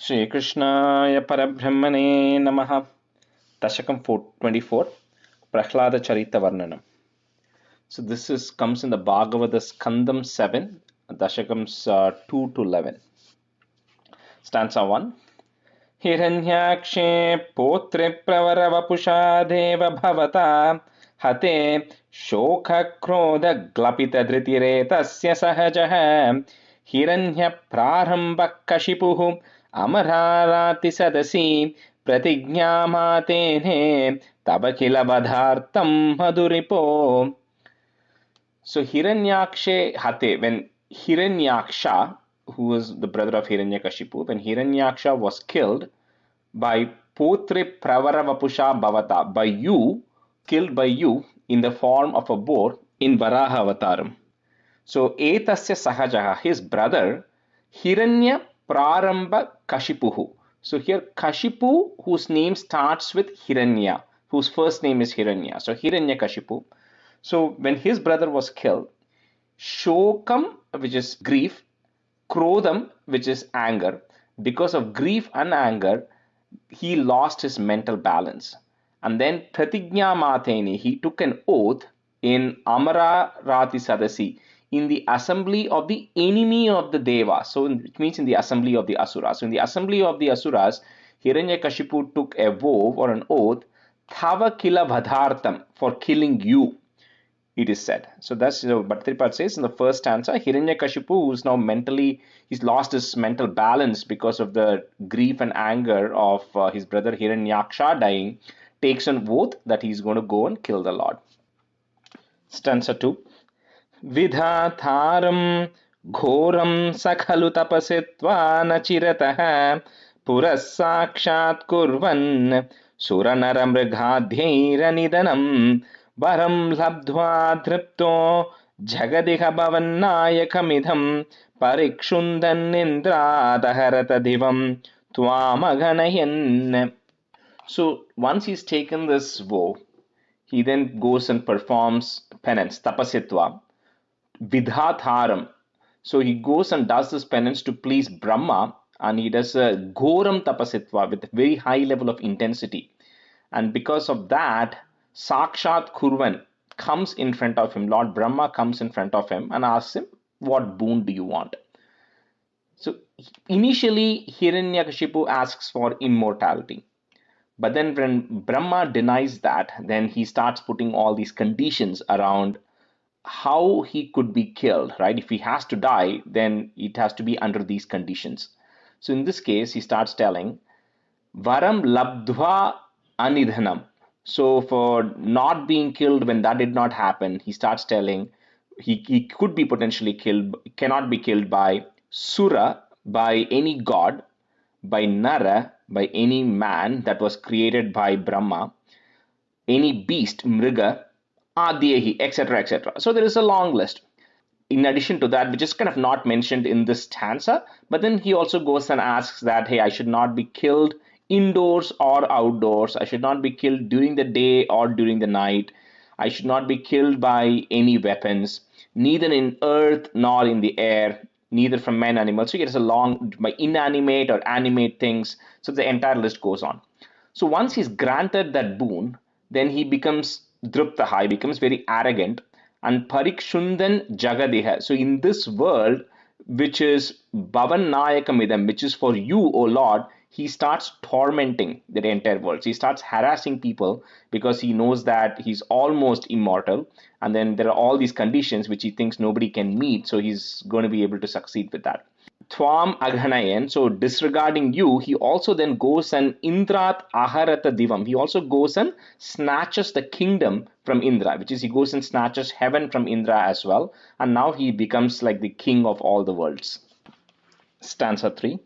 Shri Krishnaya Parabrahmane Namaha. Dasakam 24, Prahlada Charitha Varnam. So this comes in the Bhagavata Skandam 7, Dasakams 2 to 11. Stanza 1. Hiranyakshe potre pravaravapusha deva bhavata hate shokha krodha glapita dhritire tasya sahajaha hiranya prarambha kashipuhu amararati sadasi pratignyāmatene tabakila badhartam maduripo. So Hiranyakshe hate, when Hiranyaksha, who was the brother of Hiranyakashipu, when Hiranyaksha was killed by Potre Pravaravapusha Bhavata, by you, killed by you in the form of a boar in Varaha Avataram. So Etasya Sahajaha, his brother, Hiranya Prarambha Kashipuhu. So here Kashipu, whose name starts with Hiranya, whose first name is Hiranya. So Hiranyakashipu. So when his brother was killed, Shokam, which is grief, Krodham, which is anger. Because of grief and anger, he lost his mental balance. And then Pratignya Mateni, he took an oath in Amara Rati Sadasi, in the assembly of the enemy of the Devas. So it means in the assembly of the Asuras. So in the assembly of the Asuras, Hiranyakashipu took a vow or an oath, Thava Kila Vadhartam, for killing you, it is said. So that's, Bhattripad says in the first stanza, Hiranyakashipu, who's now he's lost his mental balance because of the grief and anger of his brother Hiranyaksha dying, takes an oath that he's going to go and kill the Lord. Stanza 2. Vidhatharam ghoram sakhalu tapasitva nachiratah puras sakshat kurvan suranara mrigadhyairanidhanam varam labdhva dhripto jagadiha bhavannayakhamidham parikshundan indradaharata divam tvamaganayan. So once he's taken this vow, he then goes and performs penance, tapasitva, vidhatharam. So he goes and does this penance to please Brahma, and he does a ghoram tapasitva with a very high level of intensity. And because of that, Sakshat Kurvan comes in front of him. Lord Brahma comes in front of him and asks him, what boon do you want? So initially, Hiranyakashipu asks for immortality. But then when Brahma denies that, then he starts putting all these conditions around how he could be killed, right? If he has to die, then it has to be under these conditions. So in this case, he starts telling, Varam labdhva anidhanam. So for not being killed when that did not happen, he starts telling he could be potentially killed, cannot be killed by Sura, by any god, by Nara, by any man that was created by Brahma, any beast, Mriga, Adyehi, etc., etc. So there is a long list. In addition to that, which is kind of not mentioned in this stanza, but then he also goes and asks that, hey, I should not be killed indoors or outdoors. I should not be killed during the day or during the night. I should not be killed by any weapons, neither in earth nor in the air, neither from men, animals. So it is a long, by inanimate or animate things. So the entire list goes on. So once he's granted that boon, then he becomes Druptaha, he becomes very arrogant, and Parikshundan Jagadeha. So in this world, which is Bhavannayakamidam, which is for you, O Lord, he starts tormenting the entire world. So he starts harassing people because he knows that he's almost immortal. And then there are all these conditions which he thinks nobody can meet. So he's going to be able to succeed with that. Twam Aghanayan, so disregarding you, he also then goes and Indrat Aharata Divam. He also goes and snatches the kingdom from Indra, which is he goes and snatches heaven from Indra as well. And now he becomes like the king of all the worlds. Stanza 3.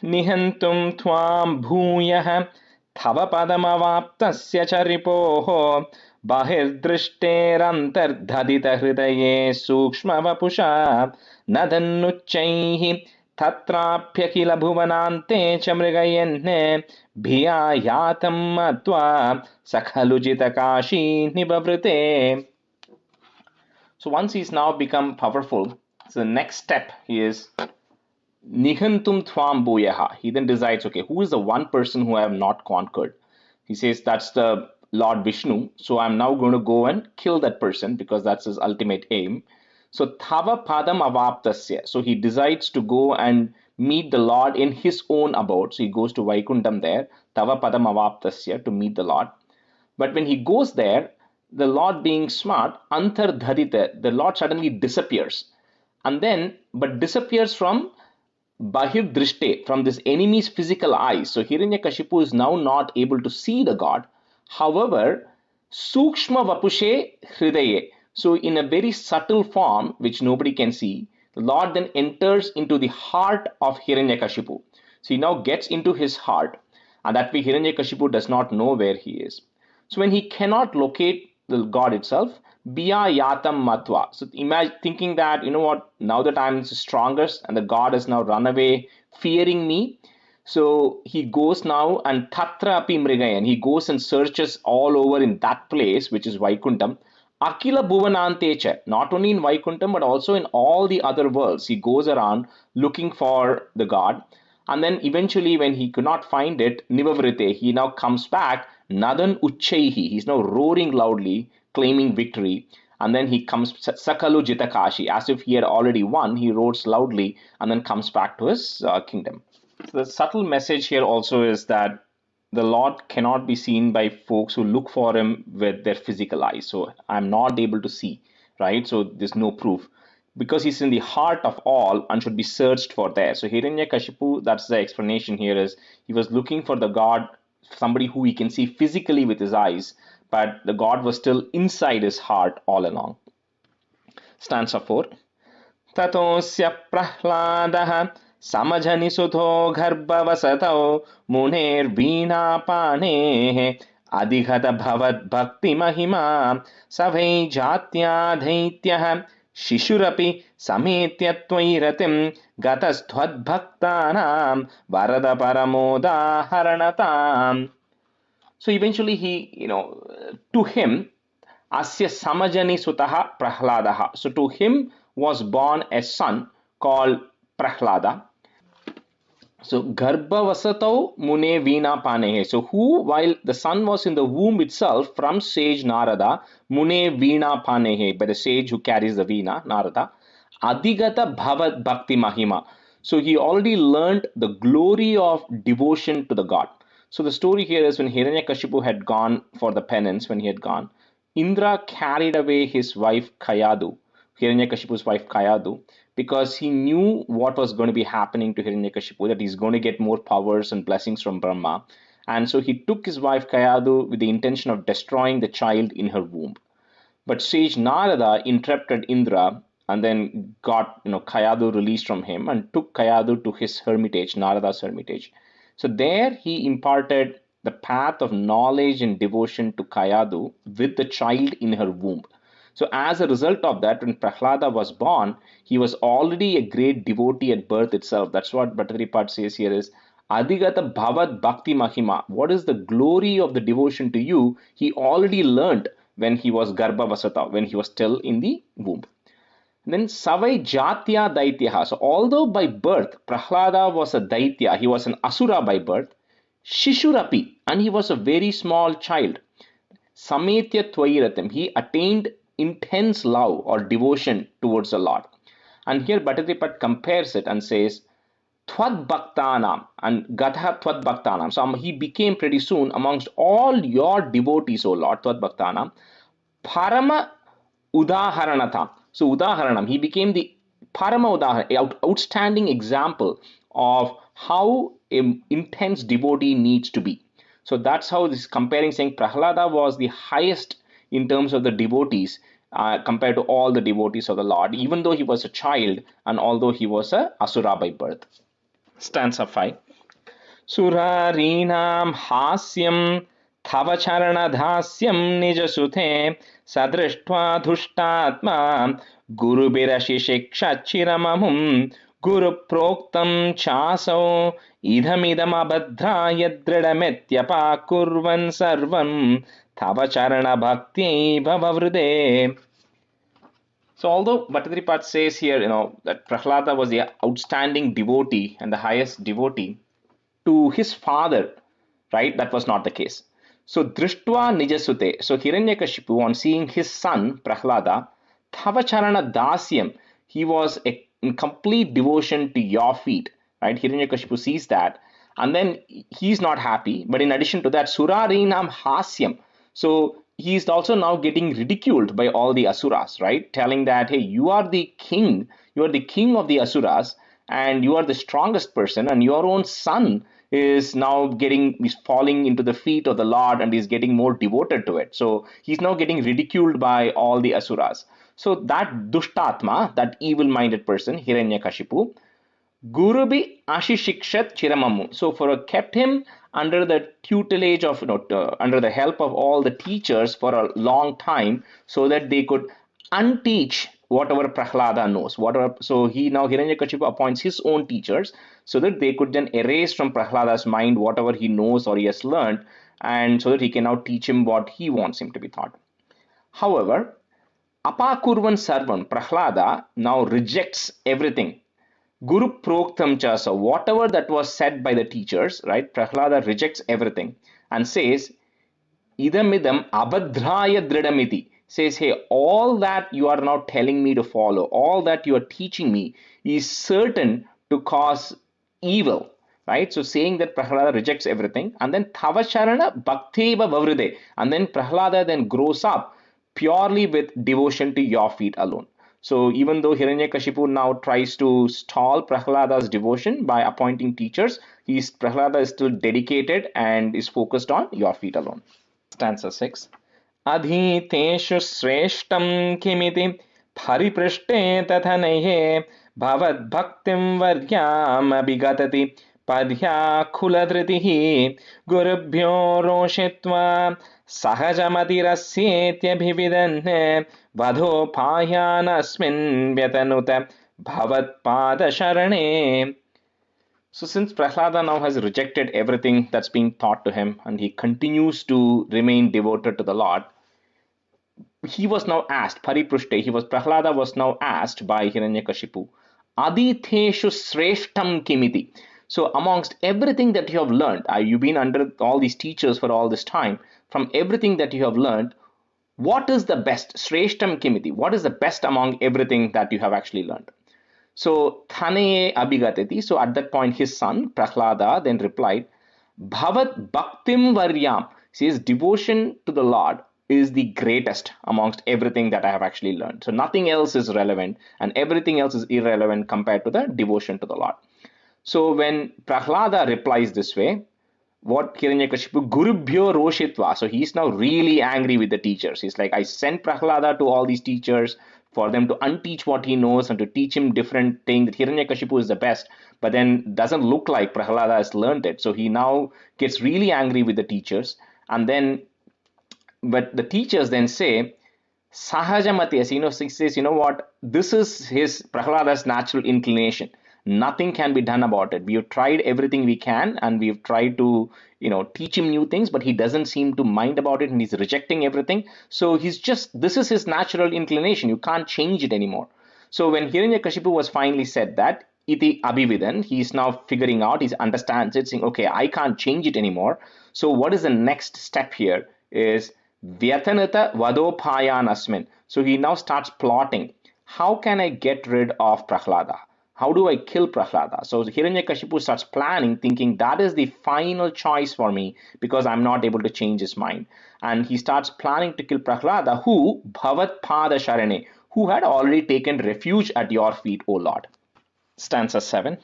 Nihantum Twam Bhuyah Thava Padamavaptasya Charipoho Bahirdrishterantardhadita Hridaye Sukshma Vapusha Nadannuchaihi Tatrapyakila Bhuvanante Chamrigayenne Bhiya Yatam Matva Sakhalujita Kashi Nibavrite. So once he's now become powerful, so the next step is Nihantum Thwam Boyaha. He then decides, okay, who is the one person who I have not conquered? He says, that's the Lord Vishnu. So I'm now going to go and kill that person because that's his ultimate aim. So Thava Padam Avaptasya. So he decides to go and meet the Lord in his own abode. So he goes to Vaikuntham there, Tava Padam Avaptasya, to meet the Lord. But when he goes there, the Lord being smart, Antardharita, the Lord suddenly disappears. And then, but disappears from Bahir Drishte, from this enemy's physical eyes. So Hiranyakashipu is now not able to see the god. However, Sukshma Vapushe Hridaye. So in a very subtle form, which nobody can see, the Lord then enters into the heart of Hiranyakashipu. So he now gets into his heart, and that way Hiranyakashipu does not know where he is. So when he cannot locate the god itself, Biya Yatam Matwa. So imagine thinking that, you know what, now that I'm the strongest and the god has now run away, fearing me. So he goes now and Tatra Api Mrigayan. He goes and searches all over in that place, which is Vaikuntham. Akila Bhuvanantecha, not only in Vaikuntham but also in all the other worlds. He goes around looking for the god. And then eventually, when he could not find it, Nivavrite, he now comes back, Nadan Uchaihi, he's now roaring loudly, claiming victory. And then he comes, Sakalu Jitakashi, as if he had already won, he roars loudly and then comes back to his kingdom. So the subtle message here also is that the Lord cannot be seen by folks who look for him with their physical eyes. So I'm not able to see, right? So there's no proof, because he's in the heart of all and should be searched for there. So Hiranyakashipu, that's the explanation here, is he was looking for the god, somebody who he can see physically with his eyes, but the god was still inside his heart all along. Stanza 4. Tatosya prahladaha samajani sudho garbhavasatau muner veena panehe adhigata bhavat bhakti mahima savai jatya dhaityah Shishurapi sametya tvairatim gatasthvadbhaktanam varada paramoda haranatam. So eventually he, to him, asya samajani sutaha prahladaha. So to him was born a son called Prahlada. So Garbhavasatau Mune Veena Panehe. So who, while the son was in the womb itself, from sage Narada, Mune Veena Panehe, by the sage who carries the Veena, Narada, Adhigata Bhavat Bhakti Mahima. So he already learned the glory of devotion to the god. So the story here is, when Hiranyakashipu had gone for the penance, when he had gone, Indra carried away his wife Kayadu, Hiranyakashipu's wife Kayadu, because he knew what was going to be happening to Hiranyakashipu, that he's going to get more powers and blessings from Brahma. And so he took his wife Kayadu with the intention of destroying the child in her womb. But sage Narada interrupted Indra and then got Kayadu released from him and took Kayadu to his hermitage, Narada's hermitage. So there he imparted the path of knowledge and devotion to Kayadu with the child in her womb. So as a result of that, when Prahlada was born, he was already a great devotee at birth itself. That's what Bhattaripat says here is, Adhigata Bhavat Bhakti Mahima. What is the glory of the devotion to you? He already learned when he was Garbhavasata, when he was still in the womb. Then Savai Jatya Daityaha. So although by birth Prahlada was a Daitya, he was an Asura by birth, Shishurapi, and he was a very small child. Sametya Tvairatim, he attained intense love or devotion towards the Lord. And here Bhattaripat compares it and says, Tvad Bhaktanam and Gatha Tvad Bhaktanam. So he became pretty soon amongst all your devotees, O Lord, Tvad Bhaktanam, Parama Udaharanatam. So Udaharanam, he became the Parama Udaharanam, outstanding example of how an intense devotee needs to be. So that's how this is comparing, saying Prahlada was the highest in terms of the devotees compared to all the devotees of the Lord, even though he was a child and although he was a Asura by birth. Stanza 5. Surarinam hasyam Thavacharanadhasyam nijasuthe sadrishtva dhushtatma gurubirashishikshachiramamum Guru proktam chasau idhamidam abhadraya dridhametyapa kurvan sarvam Tavacharana bhakti bhavavrude. So although Bhattacharya says here, that Prahlada was the outstanding devotee and the highest devotee to his father, right? That was not the case. So Drishtva Nijasute, so Hiranyakashipu, on seeing his son Prahlada, Thavacharana Dasyam, he was in complete devotion to your feet, right? Hiranyakashipu sees that, and then he's not happy. But in addition to that, Surarinam Hasyam, so he is also now getting ridiculed by all the asuras, right? Telling that, hey, you are the king of the asuras, and you are the strongest person, and your own son is falling into the feet of the Lord and is getting more devoted to it. So he's now getting ridiculed by all the asuras. So that dushtatma, that evil-minded person, Hiranyakashipu, Gurubi Ashishikshat Chiramamu. So for kept him under the tutelage of under the help of all the teachers for a long time, so that they could unteach whatever Prahlada knows. Whatever, so Hiranyakashipu appoints his own teachers so that they could then erase from Prahlada's mind whatever he knows or he has learned, and so that he can now teach him what he wants him to be taught. However, Apakurvan Sarvan, Prahlada now rejects everything. Guru Proktam cha, so whatever that was said by the teachers, right? Prahlada rejects everything and says, Idamidam abhadraya dridamiti, says, hey, all that you are now telling me to follow, all that you are teaching me is certain to cause evil, right? So saying that Prahlada rejects everything, and then Tavacharana Bhakteva Vavride, and then Prahlada then grows up purely with devotion to your feet alone. So even though Hiranyakashipu now tries to stall Prahlada's devotion by appointing teachers, Prahlada is still dedicated and is focused on your feet alone. Stanza 6. Adhiteshu sreshtam kimiti pariprushte tathanaihe bhavat bhaktim varyam abhigatati padhya khuladritihi gurubhyo roshitva सहजमतिरस्येत्यभिविदन् वधोपायानस्मिन् व्यतनुत भवत्पादशरणे. So since Prahlada now has rejected everything that's being taught to him and he continues to remain devoted to the Lord, he was now asked, Prahlada was now asked by Hiranyakashipu, Aditheshu sreshtam kimiti. So amongst everything that you have learned, you've been under all these teachers for all this time, from everything that you have learned, what is the best? Sreshtam kimiti. What is the best among everything that you have actually learned? So Thane Abhigatati. So at that point, his son Prahlada then replied, Bhavat Bhaktim Varyam. Says devotion to the Lord is the greatest amongst everything that I have actually learned. So nothing else is relevant and everything else is irrelevant compared to the devotion to the Lord. So when Prahlada replies this way, what Hiranyakashipu, Gurubhyo Roshitva, so he's now really angry with the teachers. He's like, I sent Prahlada to all these teachers for them to unteach what he knows and to teach him different things, that Hiranyakashipu is the best, but then doesn't look like Prahlada has learned it. So he now gets really angry with the teachers. And then, but the teachers then say, Sahajamati, he says, you know what, this is his Prahlada's natural inclination. Nothing can be done about it. We have tried everything we can and we've tried to, teach him new things, but he doesn't seem to mind about it and he's rejecting everything. So this is his natural inclination. You can't change it anymore. So when Hiranyakashipu was finally said that, iti abhividan, he's now figuring out, he understands it, saying, okay, I can't change it anymore. So what is the next step here is Vyatanata Vadopayanasmin. So he now starts plotting. How can I get rid of Prahlada? How do I kill Prahlada? So Hiranyakashipu starts planning, thinking that is the final choice for me because I'm not able to change his mind. And he starts planning to kill Prahlada, who Bhavat Pada Sharane, who had already taken refuge at your feet, O Lord. Stanza 7.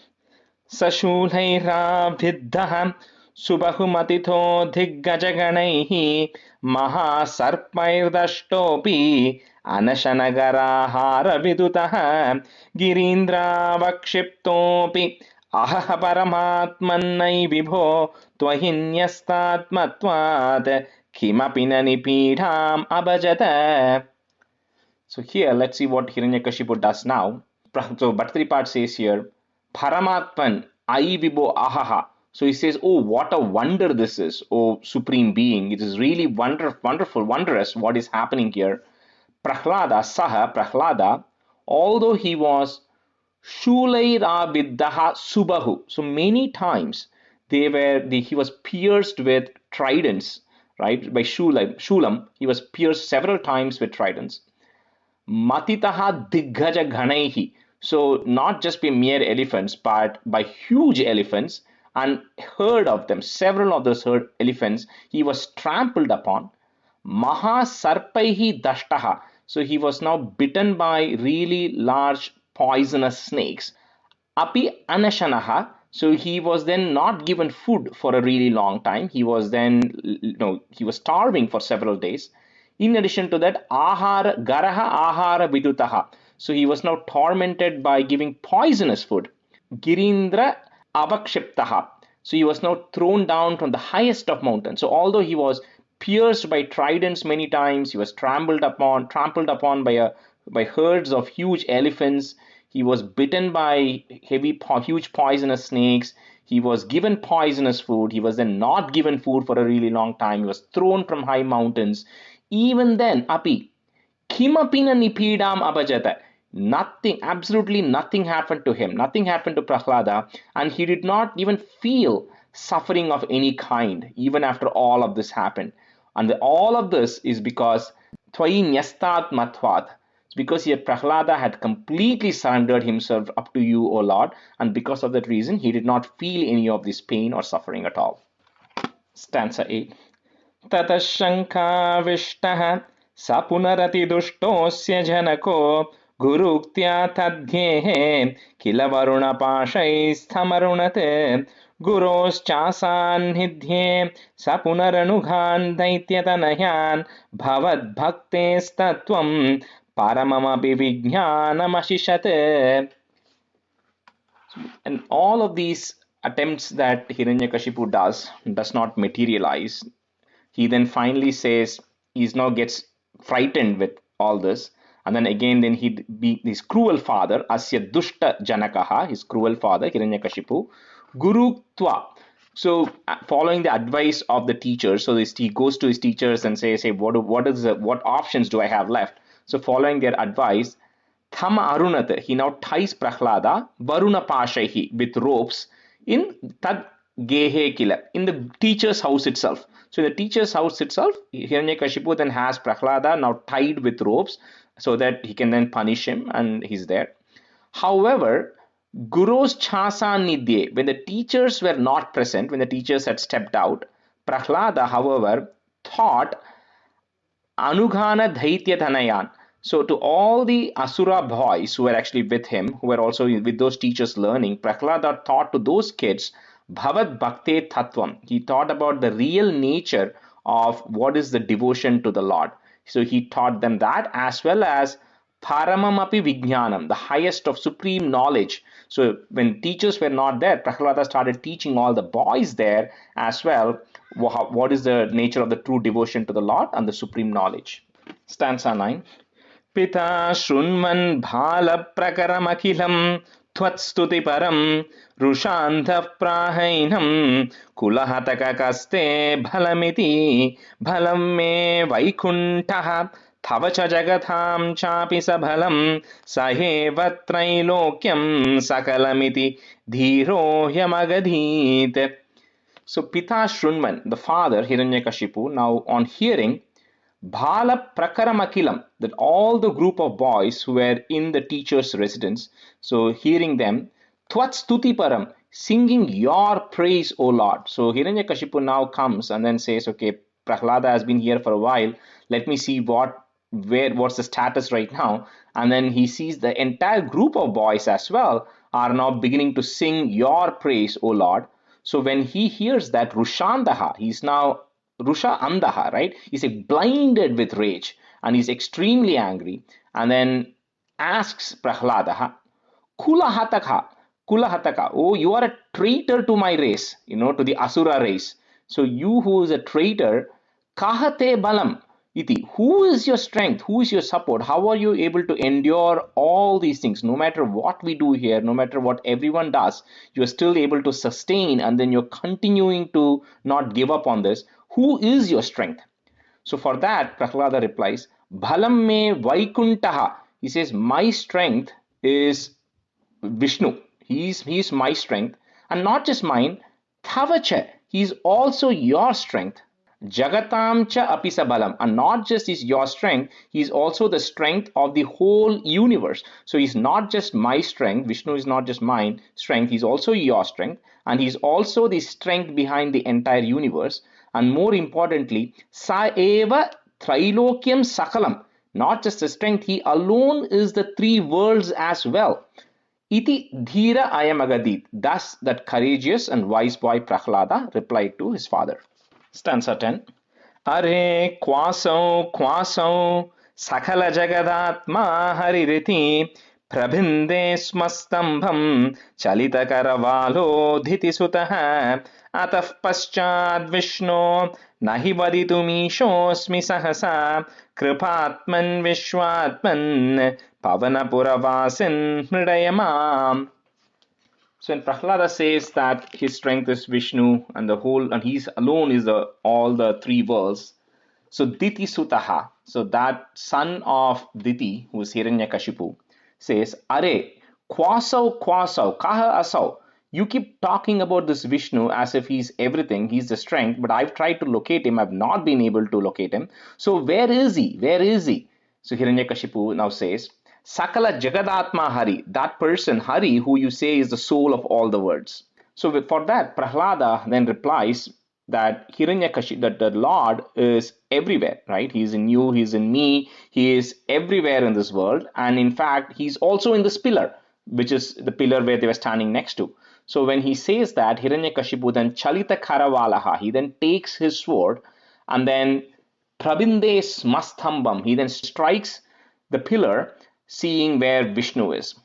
Sashulhaira Viddha Subahumatitho Dhiggajaganaihi Mahasarpairdashtopi Anashanagara Vidutaha Girindravakshiptopi Ahaha Paramatmannai Vibho Twahinyastatmatvat Kimapinani Pidham Abhajata. So here, let's see what Hiranyakashipu does now. So Bhattacharya says here, Paramatman Ai Vibho Ahaha. So he says, oh, what a wonder this is, oh Supreme Being. It is really wonderful, wondrous what is happening here. Prahlada, Saha, Prahlada, although he was Shulairabiddaha Subahu. So many times he was pierced with tridents, right? By Shulam, he was pierced several times with tridents. Matitaha Diggaja Ghanaihi. So not just by mere elephants, but by huge elephants, and herd of them, several of those herd elephants, he was trampled upon. Maha Sarpaihi Dashtaha. So he was now bitten by really large poisonous snakes. Api Anashanaha. So he was then not given food for a really long time. He was then, he was starving for several days. In addition to that, Ahara, Garaha Ahara Vidutaha. So he was now tormented by giving poisonous food. Girindra Avakshiptaha. So he was now thrown down from the highest of mountains. So although he was pierced by tridents many times, he was trampled upon by herds of huge elephants. He was bitten by huge poisonous snakes. He was given poisonous food. He was then not given food for a really long time. He was thrown from high mountains. Even then, api kimapina nipidam abhajata. Nothing, absolutely nothing happened to him. Nothing happened to Prahlada, and he did not even feel suffering of any kind, even after all of this happened. And all of this is because Tvai Nyastat Matvat. It's because here Prahlada had completely surrendered himself up to you, O Lord, and because of that reason, he did not feel any of this pain or suffering at all. Stanza 8. Tatashankavishtaha sapunarati dushtosya janako Guruktya tadhyehe kila varuna pashaisthamarunate guroschasannidhye sapunarανughan daityatanayan bhavad bhaktestattvam paramamapi vijnanamasishate. And all of these attempts that Hiranyakashipu does not materialize. He then finally says, he now gets frightened with all this. And then again, he'd be his cruel father, Asya Dushta Janakaha, his cruel father, Hiranyakashipu, Guru Tva. So, following the advice of the teachers, so he goes to his teachers and says, hey, what options do I have left? So, following their advice, Thama Arunata, he now ties Prahlada, Varuna Pashahi, with ropes in Tad Gehe Kila, in the teacher's house itself. So, in the teacher's house itself, Hiranyakashipu then has Prahlada now tied with ropes, so that he can then punish him, and he's there. However, Guru's Chasa Nidye, when the teachers were not present, when the teachers had stepped out, Prahlada, however, thought Anughana Dhaitya Dhanayan. So to all the Asura boys who were actually with him, who were also with those teachers learning, Prahlada thought to those kids, Bhavad Bhakte Tattvam. He thought about the real nature of what is the devotion to the Lord. So he taught them that, as well as Paramamapi Vijnanam, the highest of supreme knowledge. So when teachers were not there, Prahlada started teaching all the boys there as well what is the nature of the true devotion to the Lord and the supreme knowledge. Stanza 9. Pita Shrunman Bhala Prakaramakhilam Twatstuti Param Rushantha Prahainam Kulahataka Kaste Bhalamiti Bhalam Me Vaikuntaha Thavacha Jagatham Chapi Sabhalam Saheva Trailokyam Sakalamiti Dhiro Yamagadhit. So Pita Shrunman, the father Hiranyakashipu, now on hearing Bhala Prakaramakilam, that all the group of boys who were in the teacher's residence, so hearing them, Twatstuti Param, singing your praise, O Lord. So Hiranyakashipu now comes and then says, okay, Prahlada has been here for a while, let me see what's the status right now. And then he sees the entire group of boys as well are now beginning to sing your praise, O Lord. So when he hears that, Rushandaha, he's now Rusha Andaha, right? He's blinded with rage and he's extremely angry, and then asks Prahlada, Kulahataka, oh, you are a traitor to my race, to the Asura race. So you who is a traitor, Kahate Balam, Iti, who is your strength? Who is your support? How are you able to endure all these things? No matter what we do here, no matter what everyone does, you are still able to sustain, and then you're continuing to not give up on this. Who is your strength? So for that, Prahlada replies, Bhalam me Vaikuntaha. He says, my strength is Vishnu. He's my strength. And not just mine, Thavacha. He's also your strength. Jagatam cha apisa balam. And not just is your strength, he's also the strength of the whole universe. So he's not just my strength. Vishnu is not just mine strength. He's also your strength. And he's also the strength behind the entire universe. And more importantly, sa eva trilokyam sakalam. Not just the strength, he alone is the three worlds as well. Iti dhira ayam agadit. Thus that courageous and wise boy Prahlada replied to his father. Stanza 10. Are kwasau sakala jagadatma haririti prabhinde smastambham chalita karavalo dhiti sutah atah paschad vishno nahi vaditumisho'smi sahasa kripatman vishwatman pavanapuravasin hridayamam. So when Prahlada says that his strength is Vishnu and the whole, and he's alone is all the three worlds. So Diti Sutaha, so that son of Diti, who is Hiranyakashipu, says, Are, kwasau, kaha asau. You keep talking about this Vishnu as if he's everything, he's the strength, but I've tried to locate him, I've not been able to locate him. So where is he? Where is he? So Hiranyakashipu now says, Sakala Jagadatma Hari, that person Hari who you say is the soul of all the worlds. So for that, Prahlada then replies that Hiranyakashipu, that the Lord is everywhere, right? He's in you, he's in me, he is everywhere in this world, and in fact, he's also in this pillar, which is the pillar where they were standing next to. So when he says that, Hiranyakashipu then Chalita Karavalaha, he then takes his sword and then Prabinde Smastambam, he then strikes the pillar, seeing where Vishnu is.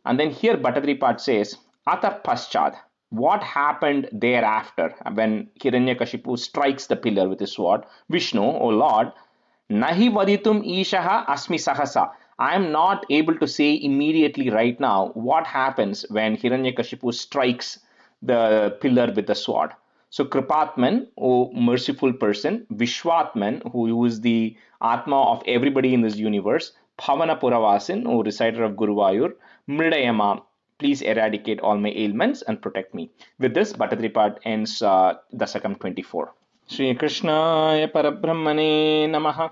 And then here Bhattadripat says, Ata Paschad, what happened thereafter when Hiranyakashipu strikes the pillar with his sword? Vishnu, O Lord, Nahi vaditum ishaha asmi sahasa. I am not able to say immediately right now what happens when Hiranyakashipu strikes the pillar with the sword. So Kripatman, O merciful person, Vishwatman, who is the Atma of everybody in this universe, Bhavana Puravasin, O reciter of Guruvayur, Mridayama, please eradicate all my ailments and protect me. With this, Bhattadripat ends Dasakam 24. Shri Krishnaya Parabrahmane Namaha.